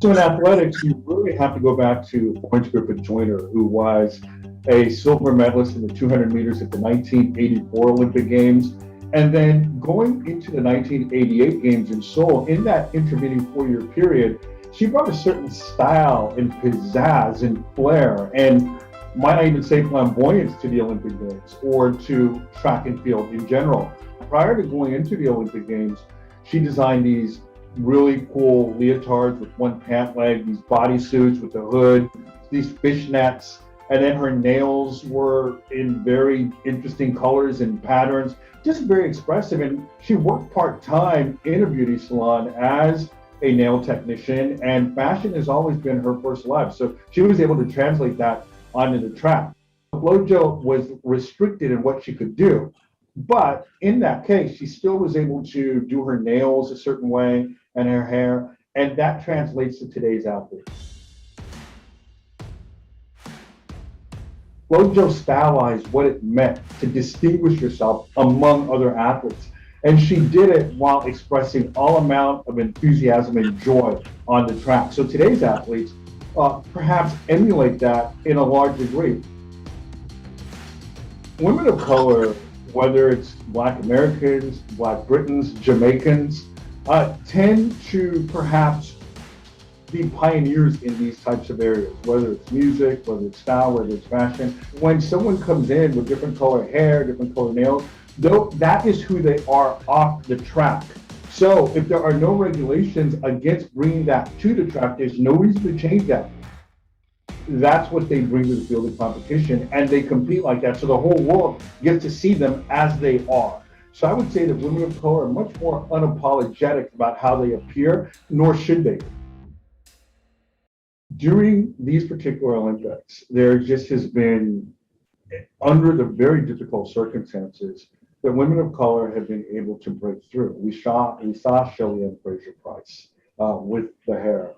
So in athletics, you really have to go back to Florence Griffith Joyner, who was a silver medalist in the 200 meters at the 1984 Olympic Games. And then going into the 1988 Games in Seoul, in that intervening 4 year period, she brought a certain style and pizzazz and flair and might I even say flamboyance to the Olympic Games or to track and field in general. Prior to going into the Olympic Games, she designed these really cool leotards with one pant leg, these bodysuits with a hood, these fishnets, and then her nails were in very interesting colors and patterns, just very expressive. And she worked part-time in a beauty salon as a nail technician, and fashion has always been her first love. So she was able to translate that onto the track. FloJo was restricted in what she could do, but in that case, she still was able to do her nails a certain way and her hair, and that translates to today's athlete. FloJo stylized what it meant to distinguish yourself among other athletes. And she did it while expressing all amount of enthusiasm and joy on the track. So today's athletes perhaps emulate that in a large degree. Women of color, whether it's Black Americans, Black Britons, Jamaicans, tend to perhaps be pioneers in these types of areas, whether it's music, whether it's style, whether it's fashion. When someone comes in with different color hair, different color nails, though, that is who they are off the track. So if there are no regulations against bringing that to the track, there's no reason to change that. That's what they bring to the field of competition, and they compete like that. So the whole world gets to see them as they are. So I would say that women of color are much more unapologetic about how they appear, nor should they. During these particular Olympics, there just has been, under the very difficult circumstances, that women of color have been able to break through. We saw Shelly-Ann Fraser-Pryce with the hair.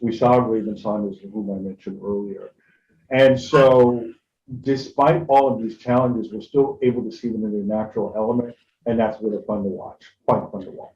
We saw Raven Saunders, whom I mentioned earlier. And so, despite all of these challenges, we're still able to see them in their natural element, and that's really fun to watch, quite fun to watch.